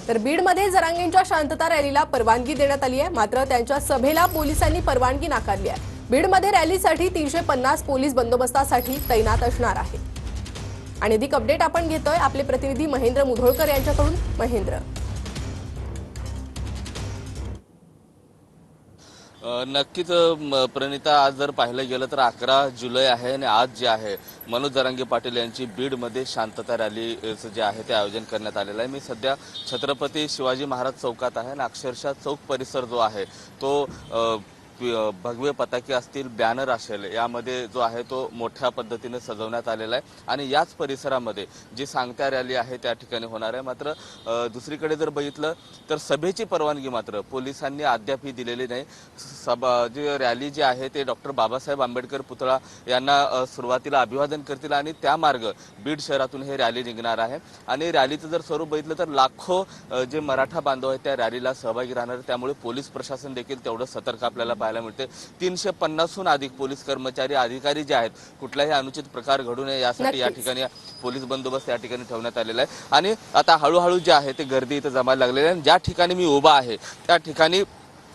तर बीडमध्ये जरांगेंच्या शांतता रॅलीला परवानगी देण्यात आली आहे, मात्र त्यांच्या सभेला पोलिसांनी परवानगी नाकारली आहे। बीडमध्ये रॅलीसाठी 350 पोलीस बंदोबस्तासाठी तैनात असणार आहे। आणि अधिक अपडेट आपण घेतोय आपले प्रतिनिधी महेंद्र मुधोळकर यांच्याकडून। महेंद्र, नक्कीच प्रणिता, आज जर पाहिलं गेलं तर 11 जुलै आहे आणि आज जे आहे मनोज जरांगे पाटील यांची बीडमध्ये शांतता रॅलीचं जे आहे ते आयोजन करण्यात आलेलं आहे। मी सध्या छत्रपती शिवाजी महाराज चौकात आहे आणि अक्षरशः चौक परिसर जो आहे तो भगवे पताके असतील, बॅनर असेल, यामध्ये जो आहे तो मोठ्या पद्धतीने सजवण्यात आलेला आहे आणि याच परिसरामध्ये जी सांगता रॅली आहे त्या ठिकाणी होणार आहे। मात्र दुसरीकडे जर बघितलं तर सभेची परवानगी मात्र पोलिसांनी अद्यापही दिलेली नाही। जी रॅली जी आहे ते डॉक्टर बाबासाहेब आंबेडकर पुतळा यांना सुरुवातीला अभिवादन करतील आणि त्या मार्ग बीड शहरातून हे रॅली निघणार आहे। आणि रॅलीचं जर स्वरूप बघितलं तर लाखो जे मराठा बांधव आहेत त्या रॅलीला सहभागी राहणार, त्यामुळे पोलीस प्रशासन देखील तेवढं सतर्क आपल्याला पाहायला मिळते। 350हून अधिक पोलीस कर्मचारी, अधिकारी जे आहेत कुठलाही अनुचित प्रकार घडू नये यासाठी या ठिकाणी पोलीस बंदोबस्त या ठिकाणी ठेवण्यात आलेला आहे। आणि आता हळूहळू जे आहे ते गर्दी इथं जमायला लागलेली आहे। ज्या ठिकाणी मी उभा आहे त्या ठिकाणी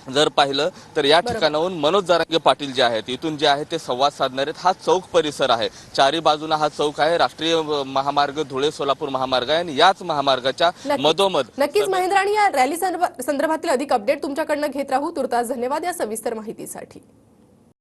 जर पाहिलं तर या ठिकाणाहून मनोज जरांगे पाटील जे आहेत इथून जे आहे ते संवाद साधणार आहेत। हा चौक परिसर आहे, चारी बाजूला हा चौक आहे, राष्ट्रीय महामार्ग धुळे सोलापूर महामार्ग आहे आणि याच महामार्गाच्या मधोमध नक्कीच महेंद्र, आणि या रॅली संदर्भातील अधिक अपडेट तुमच्याकडनं घेत राहू। तुर्तास धन्यवाद या सविस्तर माहितीसाठी।